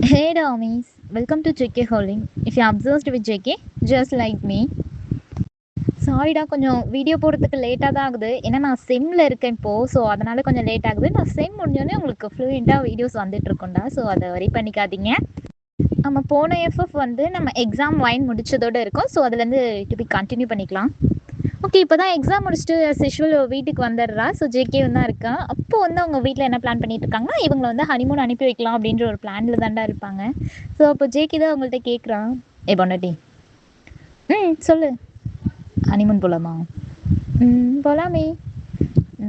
Hey Domis, welcome to JK Holding. If you obsessed with JK, just like me. சாரிடா கொஞ்சம் video போடுறதுக்கு லேட்டாக தான் ஆகுது. ஏன்னா நான் செம்மில் இருக்கேன் இப்போது. ஸோ அதனால் கொஞ்சம் லேட் ஆகுது. நான் செம் முடிஞ்சோடனே உங்களுக்கு ஃப்ளூயண்ட்டாக வீடியோஸ் வந்துட்டுருக்கோண்டா. ஸோ அதை வரி பண்ணிக்காதீங்க. நம்ம போன எஃப்எஃப் வந்து நம்ம எக்ஸாம் வைன் முடிச்சதோடு இருக்கோம். ஸோ அதுலேருந்து திருப்பி கண்டினியூ பண்ணிக்கலாம். ஓகே, இப்போ தான் எக்ஸாம் முடிச்சுட்டு யூஷுவல் வீட்டுக்கு வந்துடுறா. ஸோ ஜேகே தான் இருக்கான். அப்போ வந்து அவங்க வீட்டில் என்ன பிளான் பண்ணிட்டு இருக்காங்கன்னா, இவங்களை வந்து ஹனிமூன் அனுப்பி வைக்கலாம் அப்படின்ற ஒரு பிளானில் தாண்டா இருப்பாங்க. ஸோ அப்போ ஜேகே தான் அவங்கள்ட்ட கேட்குறான், ஏ பொண்டாட்டி, சொல்லு, ஹனிமூன் போகலாமா? போகலாமே.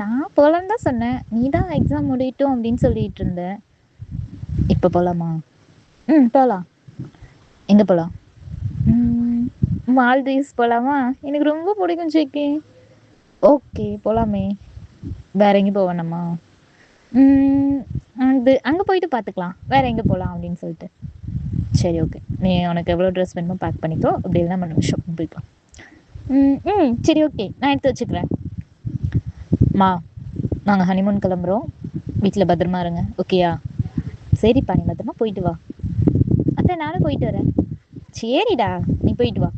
நான் போகலான்னு தான் சொன்னேன். நீ தான் எக்ஸாம் முடியட்டும் அப்படின்னு சொல்லிட்டு இருந்த. இப்போ போகலாமா? போகலாம். எங்கே போகலாம்? மால்தீவ்ஸ் போகலாமா? எனக்கு ரொம்ப பிடிக்கும் ஜேகே. ஓகே போகலாமே. வேற எங்கேயும் போக வேணாமா? அது அங்கே போயிட்டு பார்த்துக்கலாம். வேற எங்கே போகலாம் அப்படின்னு சொல்லிட்டு. சரி ஓகே, நீ உனக்கு எவ்வளோ ட்ரெஸ் வேணுமோ பேக் பண்ணிக்கோ. அப்படி இல்லைனா நம்ம ஷாப்பிங் போய்க்கலாம். சரி ஓகே, நான் எடுத்து வச்சுக்கிறேன். மா, நாங்கள் ஹனிமூன் கிளம்புறோம். வீட்டில் பத்திரமா இருங்க, ஓகேயா? சரிப்பா, நீ பத்திரமா போயிட்டு வா. அத்தை நானும் போயிட்டு வரேன். சரிடா, நீ போயிட்டு வா.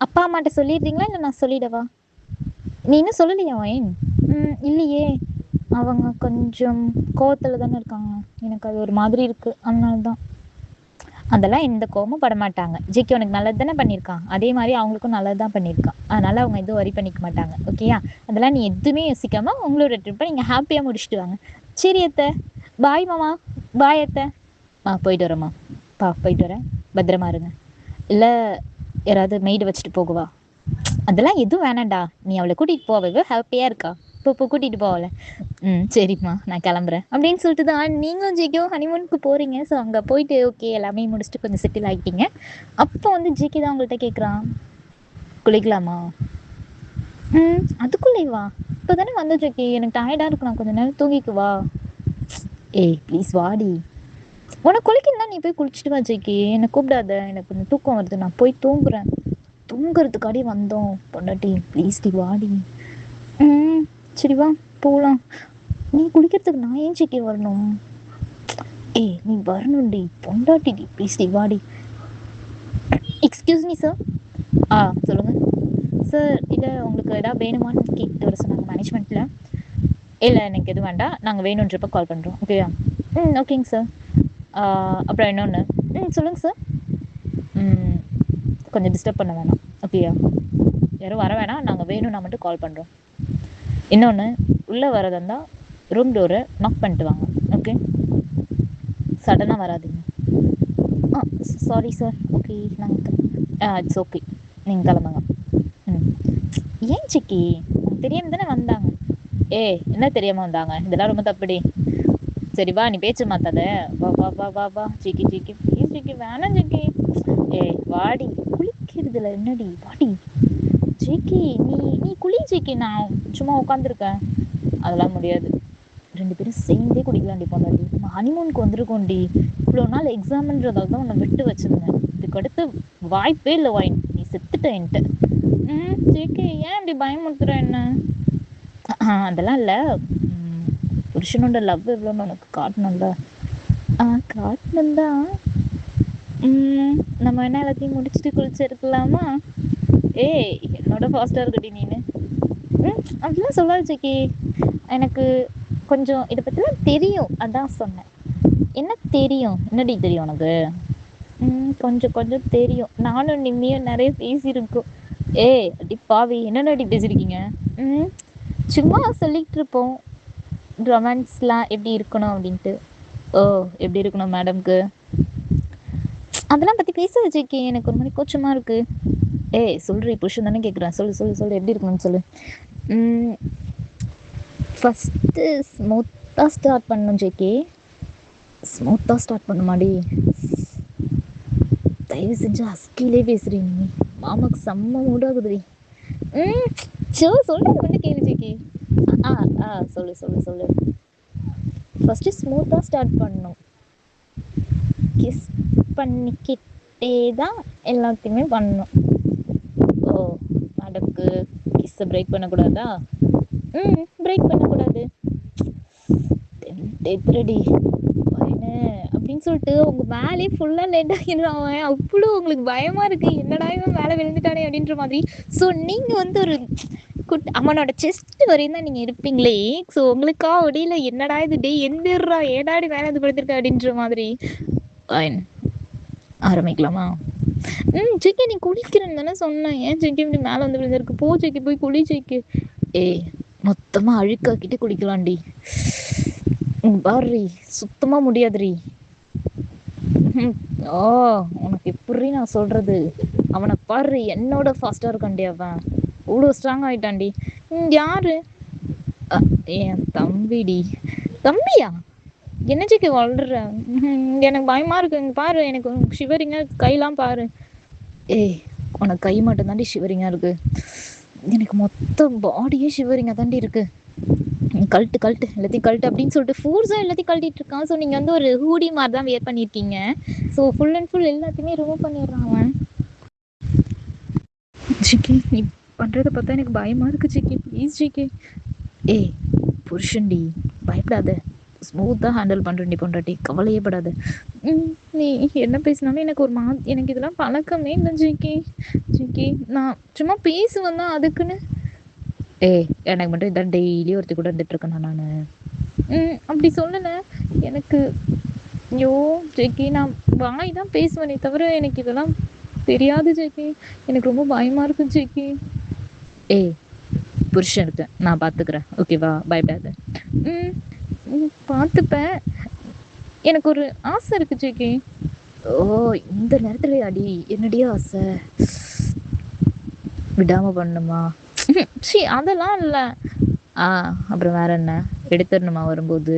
அப்பா அம்மாட்ட சொல்லிடுறீங்களா இல்லை நான் சொல்லிடவா? நீ இன்னும் சொல்லலையா வைன்? இல்லையே, அவங்க கொஞ்சம் கோவத்தில் தானே இருக்காங்க. எனக்கு அது ஒரு மாதிரி இருக்குது, அதனால தான். அதெல்லாம் எந்த கோவமும் படமாட்டாங்க. ஜிகே உனக்கு நல்லது தானே பண்ணியிருக்கான், அதே மாதிரி அவங்களுக்கும் நல்லது தான் பண்ணியிருக்கான். அதனால் அவங்க எதுவும் வரி பண்ணிக்க மாட்டாங்க, ஓகேயா? அதெல்லாம் நீ எதுவுமே யோசிக்காமல் உங்களோட ட்ரிப்பை நீங்கள் ஹாப்பியாக முடிச்சுட்டு வாங்க. சரி அத்தை, பாய் மாமா. பாய் அத்தை. போயிட்டு வரேம்மா. போயிட்டு வரேன், பத்திரமா இருங்க. இல்லை யாராவது மெய்டு வச்சுட்டு போகுவா? அதெல்லாம் எதுவும் வேணாண்டா, நீ அவளை கூட்டிகிட்டு போவ, ஹாப்பியாக இருக்கா. இப்போ கூட்டிகிட்டு போகல. சரிம்மா, நான் கிளம்புறேன் அப்படின்னு சொல்லிட்டு தான் நீங்களும் ஜிகேவும் ஹனிமூனுக்கு போகிறீங்க. ஸோ அங்கே போயிட்டு ஓகே எல்லாமே முடிச்சுட்டு கொஞ்சம் செட்டில் ஆகிட்டீங்க. அப்போ வந்து ஜிகே தான் உங்கள்கிட்ட கேட்குறான், குளிக்கலாமா? அதுக்குள்ளே வா, இப்போ தானே வந்து ஜிகே, எனக்கு டயர்டாக இருக்கு, நான் கொஞ்சம் நேரம் தூங்கிக்குவா. ஏய் ப்ளீஸ் வாடி. உனக்கு குளிக்கணும்னா நீ போய் குளிச்சுட்டு வா ஜிகே, என்னை கூப்பிடாத, எனக்கு கொஞ்சம் தூக்கம் வருது, நான் போய் தூங்குறேன். தூங்குறதுக்காடி வந்தோம் பொண்டாட்டி, ப்ளீஸ் டி வாடி. சரி வா போகலாம். நீ குளிக்கிறதுக்கு நான் ஏன் ஜிகே வரணும்? ஏய் நீ வரணும்டி பொண்டாட்டி, ப்ளீஸ் டி வாடி. Excuse me sir. சொல்லுங்கள் சார். இல்லை உங்களுக்கு எதாவது வேணுமான்னு கேட்டு வர சொன்னாங்க மேனேஜ்மெண்ட்டில். இல்லை எனக்கு எதுவும் வேண்டாம், நாங்கள் வேணுன்றப்ப கால் பண்ணுறோம், ஓகேயா? ஓகேங்க சார். அப்புறம் இன்னொன்று. சொல்லுங்கள் சார். கொஞ்சம் டிஸ்டர்ப் பண்ண வேணாம், ஓகேயா? யாரும் வர வேணாம், நாங்கள் வேணும்னா மட்டும் கால் பண்ணுறோம். இன்னொன்று, உள்ளே வரதா இருந்தால் ரூம் டோரை நாக் பண்ணிட்டு வாங்க, ஓகே? சடனாக வராதிங்க. Sorry sir. ஓகே நாங்கள் இட்ஸ் ஓகே, நீங்கள் கிளம்புங்க. ஏன் சிக்கி, தெரியாமல் தானே வந்தாங்க. என்ன தெரியாமல் வந்தாங்க? இதெல்லாம் ரொம்ப தப்புடி. சரி வா, நீ பேச்சு மாத்தாத. வா வா வா வா வா சிக்கி சிக்கி ப்ளீஸ் சிக்கி, வேணாம் சிக்கி. வாடி, குளிக்கிறதுல என்னடி, வாடி ஜிக்கி. நீ குளி ஜிக்கி, நான் சும்மா உட்காந்துருக்கேன். அதெல்லாம் முடியாது, 2 பேரும் சேர்ந்தே குடிக்கலாம்டி பொண்டாட்டி. நம்ம ஹனிமூனுக்கு வந்திருக்கோண்டி, இவ்வளோ நாள் எக்ஸாம்ன்றதால தான் உன்னை விட்டு வச்சுருந்தேன். இதுக்கு அடுத்து வாய்ப்பே இல்லை வாயின், நீ செத்துட்ட என்கிட்ட. ஜிக்கி ஏன் இப்படி பயமுறுத்துற என்ன? அதெல்லாம் இல்லை, புருஷனோட லவ் எவ்வளோன்னு உனக்கு காட்டணும்ல. காட்டணும் தான். நம்ம என்ன எல்லாத்தையும் முடிச்சுட்டு குளிச்சிருக்கலாமா? என்னோட ஃபாஸ்ட்டாக இருக்கட்டி நீனு. அப்படிலாம் சொல்லாது ஜிக்கி, எனக்கு கொஞ்சம் இதை பற்றிலாம் தெரியும், அதான் சொன்னேன். என்ன தெரியும்? என்னடி தெரியும் உனக்கு? கொஞ்சம் கொஞ்சம் தெரியும், நானும் நிம்மியும் நிறைய பேசியிருக்கோம். அடி பாவி, என்னென்னடி பேசியிருக்கீங்க? சும்மா சொல்லிகிட்டு இருப்போம், ரொமான்ஸ்லாம் எப்படி இருக்கணும் அப்படின்ட்டு. எப்படி இருக்கணும் மேடம்க்கு? அதெல்லாம் பற்றி பேச வச்சுக்கே, எனக்கு ஒரு மாதிரி கூச்சமாக இருக்குது. சொல்கிறீ, புருஷன் தானே கேட்குறேன், சொல்லு சொல்லு சொல்லு, எப்படி இருக்கணும்னு சொல்லு. ஃபஸ்ட்டு ஸ்மூத்தாக ஸ்டார்ட் பண்ணணும் ஜேகே. ஸ்மூத்தாக ஸ்டார்ட் பண்ணுமாடி? தயவு செஞ்சு ஹஸ்கிலே பேசுகிறீங்க, நீ மாமாக்கு செம்ம மூடாகுதுடி. சொல்கிறது வந்து கேளு ஜேகே. சொல்லு சொல்லு சொல்லு. ஃபஸ்ட்டு ஸ்மூத்தாக ஸ்டார்ட் பண்ணணும். கிஸ் பண்ணிக்கிட்டே தான் எல்லாத்தையுமே பண்ணணும். மேடம்க்கு கிஸ்ஸை பிரேக் பண்ணக்கூடாதா? பிரேக் பண்ணக்கூடாது. தெரியடி பையனு அப்படின்னு அப்படின்னு சொல்லிட்டு உங்க மேலே ஃபுல்லா லேட் ஆகிடுறான். அவ்வளோ உங்களுக்கு பயமா இருக்கு, என்னடா இவன் மேலே விழுந்துட்டானே அப்படின்ற மாதிரி. ஸோ நீங்க வந்து ஒரு அவனோட செஸ்ட் வரையும் தான் நீங்க இருப்பீங்களே. ஸோ உங்களுக்கா ஒடியில என்னடா இது டே எந்திரா ஏடாடி மேலே வந்து படுத்திருக்க அப்படின்ற மாதிரி. ஆரம்பிக்கலாமா? ஜெக்கி நீ குளிக்கிறேன்னு தானே சொன்னேன், ஏன் ஜெக்கி இப்படி மேலே வந்து விழுந்திருக்கு? போ ஜெக்கி போய் குளி ஜெக்கி. ஏய் மொத்தமா அழுக்காக்கிட்டு குளிக்கலாம்டி. பாரு சுத்தமா முடியாதுரி. ஓ உனக்கு எப்படி நான் சொல்றது, அவனை பாரு என்னோட ஃபாஸ்டா இருக்கான்டி, அவன் அவ்வளோ ஸ்ட்ராங் ஆயிட்டான்டி. யாரு? என் தம்பிடி. தம்பியா? என்ன ஜெக்கி வளர்ற? எனக்கு பயமா இருக்கு, இங்க பாரு எனக்கு ஷிவரிங்க கையெல்லாம் பாரு. ஏய் உனக்கு கை மட்டும் தாண்டி ஷிவரிங்கா இருக்கு, எனக்கு மொத்த பாடியே ஷிவரிங்கா தாண்டி இருக்கு. கழட்டு கழட்டு எல்லாத்தையும் கழட்டு அப்படின்னு சொல்லிட்டு ஃபோர்ஸாக எல்லாத்தையும் கழட்டிட்டு இருக்கான். ஸோ நீங்கள் வந்து ஒரு ஹூடி மாதிரி தான் வியர் பண்ணியிருக்கீங்க. ஸோ ஃபுல் அண்ட் ஃபுல் எல்லாத்தையுமே ரிமூவ் பண்ணிடுறான் அவன். ஜிக்கி நீ பண்ணுறதை பார்த்தா எனக்கு பயமாக இருக்குது ஜிக்கி, ப்ளீஸ் ஜிக்கி. ஏய் புருஷன்டி பயப்படாத, ஸ்மூத்தாக ஹேண்டில் பண்ணுறேன்டி பொண்டாட்டி, கவலையே படாத. நீ என்ன பேசினாலும் எனக்கு ஒரு எனக்கு இதெல்லாம் பழக்கமே இல்லை ஜிக்கி. ஜிக்கி நான் சும்மா பேசுவேன் தான், அதுக்குன்னு. ஏய் எனக்கு மட்டும் இதான் டெய்லி ஒருத்தி கூட இருந்துட்டு இருக்கேன் நான். அப்படி சொல்லலை எனக்கு. ஐயோ ஜெக்கி நான் வாய் தான் பேசுவேனே தவிர எனக்கு இதெல்லாம் தெரியாது ஜெக்கி, எனக்கு ரொம்ப பயமா இருக்கு ஜெக்கி. ஏய் புருஷன் இருக்கேன் நான் பார்த்துக்கிறேன், ஓகேவா, பயப்படாத. பார்த்துப்பேன், எனக்கு ஒரு ஆசை இருக்கு ஜெக்கி. ஓ இந்த நேரத்துல அடி என்னடியா ஆசை? விடாம பண்ணுமா? சரி அதெல்லாம் இல்லை. அப்புறம் வேற என்ன எடுத்துடணுமா வரும்போது?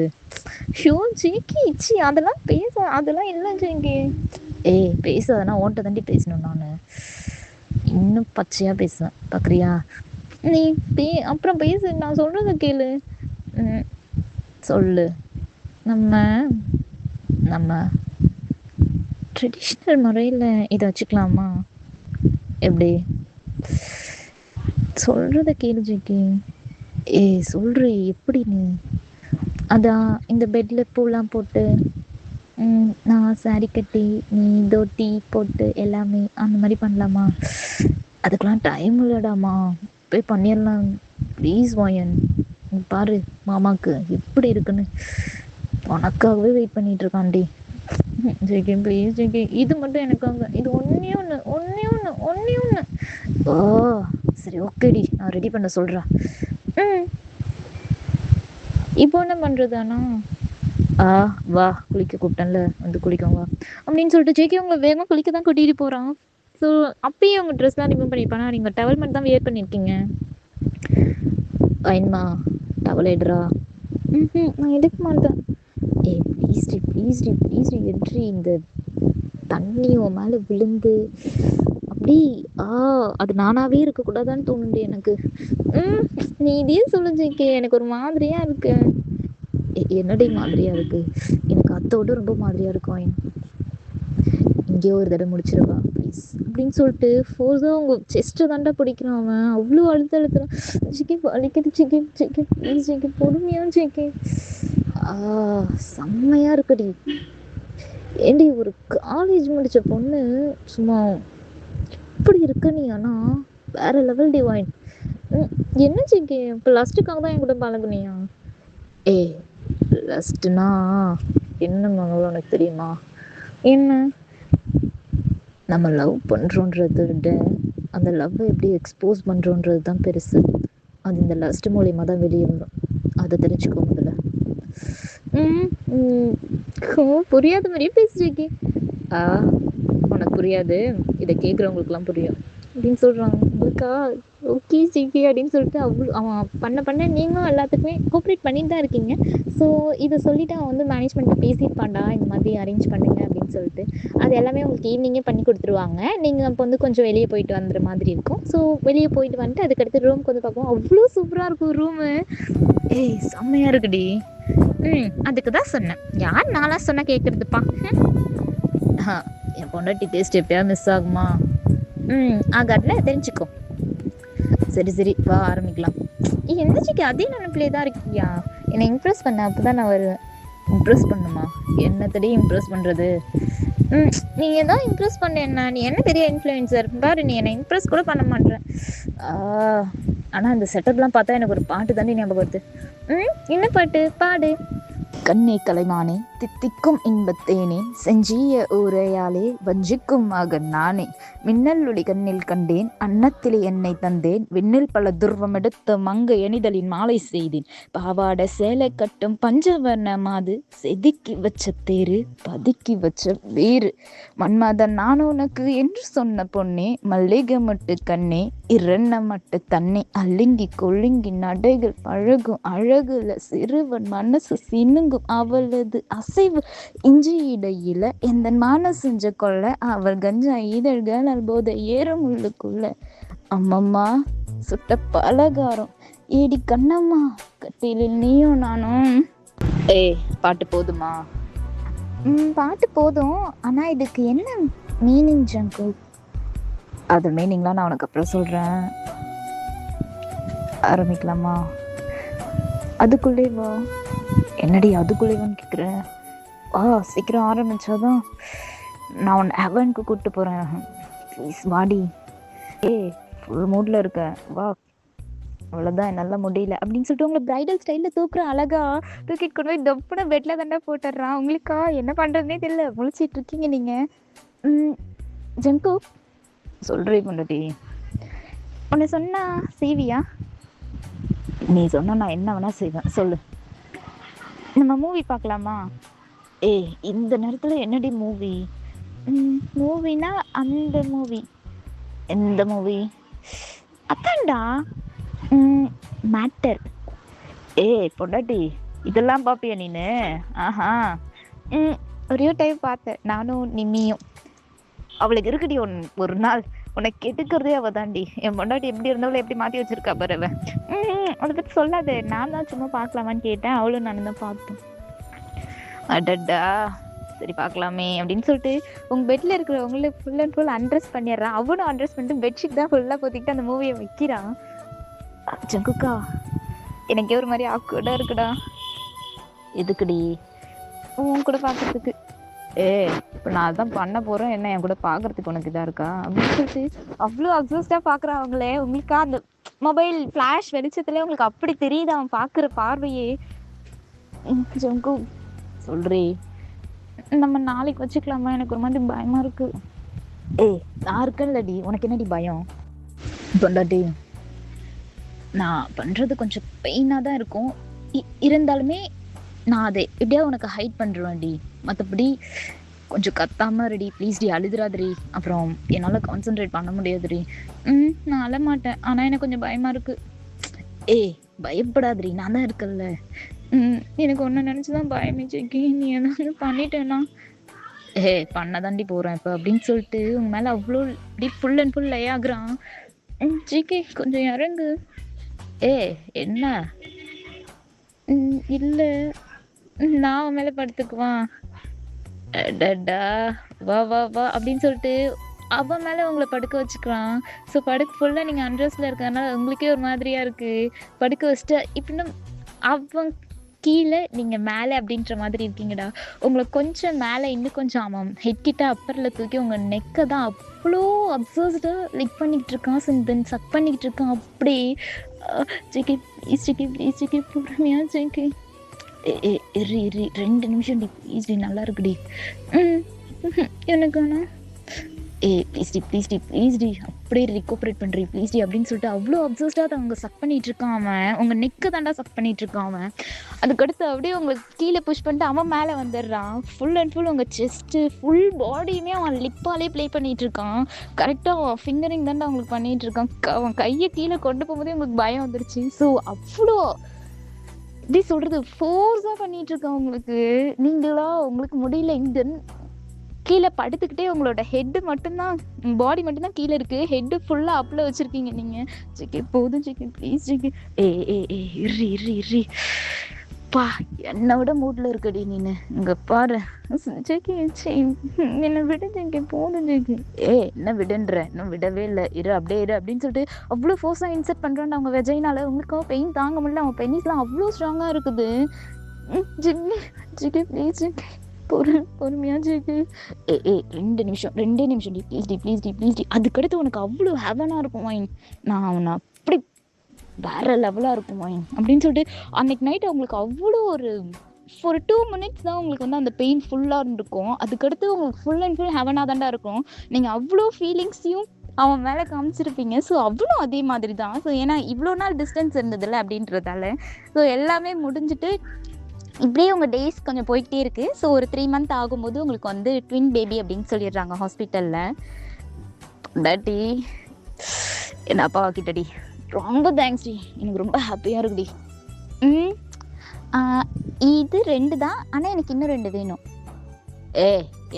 ஷோ ஜேக்கி சி அதெல்லாம் அதெல்லாம் இல்லை ஜேக்கி. ஏய் பேசாதனா ஓன்ட்ட தாண்டி பேசணும் நான், இன்னும் பச்சையா பேசுவேன் பார்க்குறியா? நீ அப்புறம் பேசு, நான் சொல்றத கேளு. சொல்லு. நம்ம நம்ம ட்ரெடிஷ்னல் முறையில் இதை வச்சுக்கலாமா? எப்படி சொல்றத கேளு ஜெக்கி. ஏய் சொல்றி எப்படின்னு? அதான் இந்த பெட்ல பூலாம் போட்டு நான் சாரி கட்டி நீ தோட்டி போட்டு எல்லாமே அந்த மாதிரி பண்ணலாமா? அதுக்கெல்லாம் டைம் இல்லடாமா, போய் பண்ணிடலாம் ப்ளீஸ் வாயன். பாரு மாமாக்கு எப்படி இருக்குன்னு, உனக்காகவே வெயிட் பண்ணிட்டு இருக்கான்டி. ஜெகி ப்ளீஸ் ஜெகி, இது மட்டும் எனக்காக, இது ஒன்னே ஒன்று ஒன்னே ஒன்று ஒன்னே ஒன்று. ஓ சரி ஓகேடி, நான் ரெடி பண்ண சொல்கிறேன். இப்போ என்ன பண்ணுறதானா? வா குளிக்க கூப்பிட்டேன்ல, வந்து குளிக்கும் வா அப்படின்னு சொல்லிட்டு ஜெகி உங்களை வேகமாக குளிக்க தான் கூட்டிகிட்டு போகிறான். ஸோ அப்பயே அவங்க ட்ரெஸ்லாம் ரிமூவ் பண்ணியிருப்பானா, நீங்கள் டவல் மட்டும் தான் வியர் பண்ணியிருக்கீங்க. ஐன்மா டவல் எடுறா. நான் எடுக்க மாட்டேன். ஏய் ப்ளீஸ்டி ப்ளீஸ்டி ப்ளீஸ்டி எட்ரி, இந்த தண்ணி உன் மேலே விழுந்து அப்படி அது நானாவே இருக்கக்கூடாதான்னு தோணுண்டு எனக்கு. நீ இதே சொல்லு ஜெகி, எனக்கு ஒரு மாதிரியா இருக்கு. என்னடி மாதிரியா இருக்கு? எனக்கு அத்தோட ரொம்ப மாதிரியா இருக்கும். இங்கேயோ ஒரு தடவை முடிச்சிருவா ப்ளீஸ் அப்படின்னு சொல்லிட்டு ஃபோர்ஸாக அவங்க செஸ்ட்டை தாண்டா பிடிக்கிறான் அவன். அவ்வளோ அழுத்துறான். ஜெகி வலிக்குது ஜெகி, ஜெகி ப்ளீஸ் ஜெகி பொறுமையா ஜெகி. செம்மையா இருக்குடி. ஏண்டி ஒரு காலேஜ் முடிச்ச பொண்ணு சும்மா இப்படி இருக்க நீ, ஆனா வேற லெவல் டிவைன். என்ன ஜெகி இப்போ லஸ்ட்டுக்காக தான் என் கூட பழகுனியா? ஏய் லஸ்ட்னா என்ன மகளோ உனக்கு தெரியுமா? என்ன? நம்ம லவ் பண்ணுறோன்றதை விட அந்த லவ்வை எப்படி எக்ஸ்போஸ் பண்ணுறோன்றது தான் பெருசு. அது இந்த லஸ்ட் மூலியமாக தான் வெளியே வரும், அதை தெரிஞ்சுக்கோ முதல்ல. புரியாத மாதிரியே பேசு ஜெகி. உனக்கு புரியாது, இதை கேட்குறவங்களுக்குலாம் புரியும் அப்படின்னு சொல்கிறாங்க. உங்களுக்கா ஓகே ஜெகி அப்படின்னு சொல்லிட்டு அவன் பண்ண நீங்களும் எல்லாத்துக்குமே கோஆப்ரேட் பண்ணிட்டு தான் இருக்கீங்க. ஸோ இதை சொல்லிவிட்டு அவன் வந்து மேனேஜ்மெண்ட்டை பேசியிருப்பான்டா இந்த மாதிரி அரேஞ்ச் பண்ணுங்க அப்படின்னு சொல்லிட்டு. அது எல்லாமே உங்களுக்கு ஈவினிங்கே பண்ணி கொடுத்துருவாங்க. நீங்கள் அப்போ வந்து கொஞ்சம் வெளியே போயிட்டு வந்துடுற மாதிரி இருக்கும். ஸோ வெளியே போயிட்டு வந்துட்டு அதுக்கடுத்து ரூமுக்கு வந்து பார்ப்போம். அவ்வளோ சூப்பராக இருக்கும் ரூமு. ஏய் செம்மையாக இருக்குடி. அதுக்கு தான் சொன்னேன், யார் நான்லாம் சொன்னால் கேட்குறதுப்பா. என் பொண்டாட்டி டேஸ்ட் எப்பயாவது மிஸ் ஆகுமா? ஆகாட்ல தெரிஞ்சுக்கோ. சரி சரி வா ஆரம்பிக்கலாம். என்ன ஜெகி அதே நினைப்பிலே தான் இருக்கியா? என்னை இம்ப்ரெஸ் பண்ண அப்போ தான் நான் வருவேன். இம்ப்ரெஸ் பண்ணுமா? என்னத்தடி இம்ப்ரெஸ் பண்ணுறது? நீங்கள் தான் இம்ப்ரெஸ் பண்ண என்ன? நீ என்ன பெரிய இன்ஃப்ளூயன்சர் பாரு, நீ என்னை இம்ப்ரெஸ் கூட பண்ண மாட்டேன். ஆனால் அந்த செட்டப்லாம் பார்த்தா எனக்கு ஒரு பாட்டு தாண்டி ஞாபகம் வருது. என்ன பாட்டு? பாடு. கண்ணே கலைமானே தித்திக்கும் இன்பத்தேனே செஞ்சிய ஊரையாலே வஞ்சிக்கும் மகன் நானே மின்னல் ஒளி கண்ணில் கண்டேன் அன்னத்திலே என்னை தந்தேன் விண்ணில் பல துர்வம் எடுத்த மங்க எணிதலின் மாலை செய்தேன் பாவாட சேலை கட்டும் பஞ்சவர்ண மாது செதுக்கி வச்ச தேரு பதுக்கி வச்ச வேறு மன்மதன் நான் உனக்கு என்று சொன்ன பொண்ணே மல்லிகை மட்டு கண்ணே இரண்ண மட்டு தண்ணி அள்ளிங்கி கொள்ளுங்கி நடைகள் பழகும் அழகுல சிறுவன் மனசு சினுங்கும் அவளது அசைவு இஞ்சி இடையில எந்த மான செஞ்ச கொள்ள அவள் கஞ்சா இதழ்கள் போத ஏறும் உள்ளுக்குள்ள அம்மம்மா சுட்ட பலகாரம் ஏடி கண்ணம்மா கட்டிலில் நீயும் நானும். பாட்டு போதுமா? பாட்டு போதும். ஆனா இதுக்கு என்ன மீனிங் ஜங்கு? அது மீனிங்லாம் நான் உனக்கு அப்புறம் சொல்றேன். ஆரம்பிக்கலாமா? அதுக்குள்ளே வா. என்னடி அதுக்குள்ளேவான்னு கேட்குறேன்? சீக்கிரம் ஆரம்பிச்சாதான் நான் உன்னை ஹெவனுக்கு கூப்பிட்டு போகிறேன். ப்ளீஸ் வாடி. ஃபுல் மூடில் இருக்கேன், வா. அவ்வளோதான், என்னால் முடியல அப்படின்னு சொல்லிட்டு உங்களை ப்ரைடல் ஸ்டைலில் தூக்குற அழகா தூக்கிட்டு கொண்டு போய் டப்புன பெட்டில் தாண்டா போட்டுடுறான். உங்களுக்கா என்ன பண்ணுறதுனே தெரியல, முழிச்சிட்டு இருக்கீங்க நீங்கள். ஜங்கு சொல்கிறே பண்ணடி, உன்னை சொன்னா செய்வியா? நீ சொன்ன நான் என்ன வேணா செய்வேன், சொல்லு. நம்ம மூவி பார்க்கலாமா? இந்த நேரத்தில் என்னடி மூவி? மூவினா அந்த மூவி. எந்த மூவி? அதான்டா மேட்டர். பொண்டாட்டி இதெல்லாம் பார்ப்பியா நீனு? ஒரே டைம் பார்த்தேன் நானும் நிம்மியும். அவளுக்கு இருக்குடி ஒரு நாள் உனக்கு கெடுக்கிறதே அவள் தாண்டி. என் பொண்டாட்டி எப்படி இருந்தாலும் எப்படி மாற்றி வச்சிருக்கா பாரு அவ. அதை பற்றி சொல்லாது, நான் தான் சும்மா பார்க்கலாமான்னு கேட்டேன். அவளும் நான் தான் பார்த்தோம். அடடா சரி பார்க்கலாமே அப்படின்னு சொல்லிட்டு உங்கள் பெட்டில் இருக்கிறவங்கள ஃபுல் அண்ட் ஃபுல் அண்ட்ரெஸ் பண்ணிடுறான். அவனும் அண்ட்ரெஸ் பண்ணிட்டு பெட்ஷீட் தான் ஃபுல்லாக போத்திக்கிட்டு அந்த மூவியை வைக்கிறான். ஜங்குக்கா எனக்கே ஒரு மாதிரி ஆக்குடா இருக்குடா. எதுக்குடி? உன் கூட பார்க்கறதுக்கு. இப்போ நான் அதான் பண்ண போகிறேன், என்ன என் கூட பார்க்கறதுக்கு உனக்கு இதாக இருக்கா அப்படின்னு சொல்லிட்டு அவ்வளோ அப்சஸ்டாக பார்க்குறான் அவங்களே. உங்களுக்கா அந்த மொபைல் ஃப்ளாஷ் வெளிச்சத்துல உங்களுக்கு அப்படி தெரியுது அவன் பார்க்குற பார்வையே. ஜங்கு சொல்றே, நம்ம நாளைக்கு வச்சுக்கலாமா? எனக்கு ஒரு மாதிரி பயமா இருக்கு. நான் இருக்கேன்லடி, உனக்கு என்னடி பயம்? பொண்டாட்டி நான் பண்றது கொஞ்சம் பெயினாக தான் இருக்கும், இருந்தாலுமே நான் அதை எப்படியா உனக்கு ஹைட் பண்ணுறேன்டி. மற்றபடி கொஞ்சம் கத்தாம ரெடி ப்ளீஸ் டி, அழுதுறாதுரி. அப்புறம் என்னால் கான்சென்ட்ரேட் பண்ண முடியாதுரி. நான் அழ மாட்டேன், ஆனால் எனக்கு கொஞ்சம் பயமாக இருக்கு. பயப்படாதுரி, நான் தான் இருக்கல்ல. எனக்கு ஒன்று நினச்சிதான் பயமே ஜெக்கி. நீ என்ன பண்ணிட்டேன்னா பண்ண தாண்டி போகிறேன் இப்போ அப்படின்னு சொல்லிட்டு உங்க மேலே அவ்வளோ இப்படி ஃபுல் அண்ட் ஃபுல் லையாகிறான். ஜிகே கொஞ்சம் இறங்கு. என்ன? இல்லை நான் அவன் மேலே படுத்துக்குவான். டடா வா வா வா அப்படின்னு சொல்லிட்டு அவன் மேலே உங்களை படுக்க வச்சுக்கிறான். ஸோ படுக்க ஃபுல்லாக நீங்கள் அண்ட்ரஸில் இருக்கிறதுனால உங்களுக்கே ஒரு மாதிரியாக இருக்குது. படுக்க வச்சுட்டு இப்படின்னா அவன் கீழே நீங்கள் மேலே அப்படின்ற மாதிரி இருக்கீங்கடா. உங்களை கொஞ்சம் மேலே இன்னும் கொஞ்சம் அவன் ஹெட்கிட்ட அப்பரில் தூக்கி உங்கள் நெக்கை தான் அவ்வளோ அப்சர்வ்டாக லிக் பண்ணிக்கிட்டு இருக்கான். தென் சக் பண்ணிக்கிட்டு இருக்கான். அப்படி ஜெகி ப்ளீஸ் ஜெகி ப்ளீஸ் ஜெகி பொறுமையா ஜெகி. எரி 2 நிமிஷம் டி ப்ளீஸ் டி, நல்லா இருக்குடி. எனக்கு ஆனால் ப்ளீஸ் டி அப்படியே ரிகோப்ரேட் பண்ணுறீ ப்ளீஸ் டி அப்படின்னு சொல்லிட்டு அவ்வளோ அப்சர்வ்டாக அதை அவங்க சக் பண்ணிகிட்டு இருக்கான். அவன் உங்கள் நெக்கு தாண்டா சக் பண்ணிகிட்டு இருக்கான் அவன். அதுக்கடுத்து அப்படியே உங்களுக்கு கீழே புஷ் பண்ணிட்டு அவன் மேலே வந்துடுறான். ஃபுல் அண்ட் ஃபுல் உங்கள் செஸ்ட்டு ஃபுல் பாடியுமே அவன் லிப்பாலே ப்ளே பண்ணிகிட்டு இருக்கான். கரெக்டாக அவன் ஃபிங்கரிங் தாண்டா அவங்களுக்கு பண்ணிகிட்டு இருக்கான். அவன் கையை கீழே கொண்டு போகும்போதே உங்களுக்கு பயம் வந்துருச்சு. ஸோ அவ்வளோ எப்படி சொல்கிறது, ஃபோர்ஸாக பண்ணிகிட்டு இருக்கான் உங்களுக்கு. நீங்களா உங்களுக்கு முடியல, இந்த கீழே படுத்துக்கிட்டே உங்களோட ஹெட்டு மட்டும்தான், பாடி மட்டும்தான் கீழே இருக்குது, ஹெட்டு ஃபுல்லாக அப்பில் வச்சுருக்கீங்க நீங்கள். ஜெகி போதும் ஜெகி ப்ளீஸ் ஜெகி. இர்ரி பா, என்னை விட மூட்டில் இருக்கடி நீனு. இங்கே பாரு ஜெகி, என்னை விட ஜெகி போதும் ஜெகி. என்ன விடுன்ற? இன்னும் விடவே இல்லை, அப்படியே இரு அப்படின்னு சொல்லிட்டு அவ்வளோ ஃபோர்ஸாக இன்சர்ட் பண்ணுறான்னு அவங்க வெஜைனால உங்களுக்கும் பெயின் தாங்க முடியல. அவங்க பெனிஸ்லாம் அவ்வளோ ஸ்ட்ராங்காக இருக்குது. ஜெகி ஜெகி ப்ளீஸ் ஜெகி பொறுமையா ஜெயிக்கு. ஏ 2 நிமிஷம் 2 நிமிஷம் டி ப்ளீஸ் டி ப்ளீஸ் டி ப்ளீஸ் டி. அதுக்கடுத்து உனக்கு அவ்வளோ ஹெவனா இருக்கும் வைன். நான் அவனை அப்படி வேற லெவலா இருக்கும் வைன் அப்படின்னு சொல்லிட்டு அன்னைக்கு நைட் அவங்களுக்கு அவ்வளோ ஒரு 2 மினிட்ஸ் தான் உங்களுக்கு வந்து அந்த பெயின் ஃபுல்லாக இருந்திருக்கும். அதுக்கடுத்து உங்களுக்கு ஃபுல் அண்ட் ஃபுல் ஹெவனாக தான்டா இருக்கும். நீங்கள் அவ்வளோ ஃபீலிங்ஸையும் அவன் மேலே காமிச்சிருப்பீங்க. ஸோ அவ்வளோ அதே மாதிரி தான். ஸோ ஏன்னா இவ்வளோ நாள் டிஸ்டன்ஸ் இருந்ததில்ல அப்படின்றதால ஸோ எல்லாமே முடிஞ்சுட்டு இப்படியே உங்கள் டேஸ் கொஞ்சம் போய்கிட்டே இருக்குது. ஸோ ஒரு 3 மந்த் ஆகும்போது உங்களுக்கு வந்து ட்வின் பேபி அப்படின்னு சொல்லிடுறாங்க ஹாஸ்பிட்டலில். டாட்டி என் அப்பாவா கிட்டடி ரொம்ப தேங்க்ஸ் டி, எனக்கு ரொம்ப ஹாப்பியாக இருக்குடி. இது 2 தான், ஆனால் எனக்கு இன்னும் 2 வேணும்.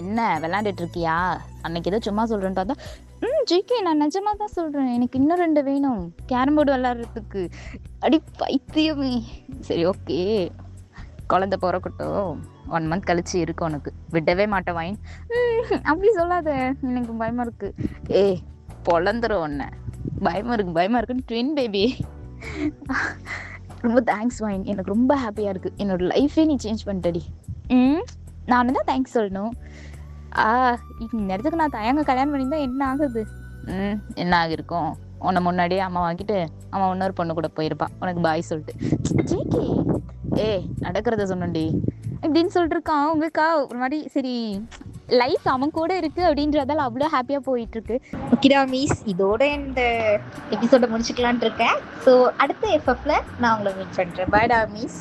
என்ன விளாண்டுட்டு இருக்கியா? அன்னைக்கு ஏதோ சும்மா சொல்கிறேன்னு பார்த்தா ஜிகே நான் நிஜமாக தான் சொல்கிறேன், எனக்கு இன்னும் 2 வேணும் கேரம் போர்டு விளாட்றதுக்கு. அடி பைத்தியமே. சரி ஓகே, குழந்தை பிறக்கட்டும், 1 மந்த் கழிச்சு இருக்கு, உனக்கு விடவே மாட்டேன் வைன். அப்படி சொல்லாத, எனக்கு பயமாக இருக்கு. பொழந்துரும் ஒன்ன. பயமாக இருக்குன்னு ட்வின் பேபி. ரொம்ப தேங்க்ஸ் வைன், எனக்கு ரொம்ப ஹாப்பியாக இருக்குது. என்னோட லைஃபே நீ சேஞ்ச் பண்ணிட்டடி. நானும் தான் தேங்க்ஸ் சொல்லணும். இந்த இடத்துக்கு நான் தயங்க கல்யாணம் பண்ணியிருந்தா என்ன ஆகுது? என்ன ஆகிருக்கும்? உன்னை முன்னாடியே அம்மா வாங்கிட்டு அம்மா இன்னொரு பொண்ணு கூட போயிருப்பா உனக்கு பாய் சொல்லிட்டு. ஜேகே நடக்கிறத சொன்னோண்டி இப்படின்னு சொல்லிட்டு இருக்கான் உங்களுக்கா ஒரு மாதிரி. சரி லைஃப் அவன் கூட இருக்கு அப்படின்றதால அவ்வளோ ஹாப்பியா போயிட்டு இருக்கு. ஓகேடா மீஸ், இதோட இந்த எபிசோட முடிச்சுக்கலான் இருக்கேன். ஸோ அடுத்த எஃப்எஃப்ல நான் உங்களை மீட் பண்றேன். பாய்டா மீஸ்.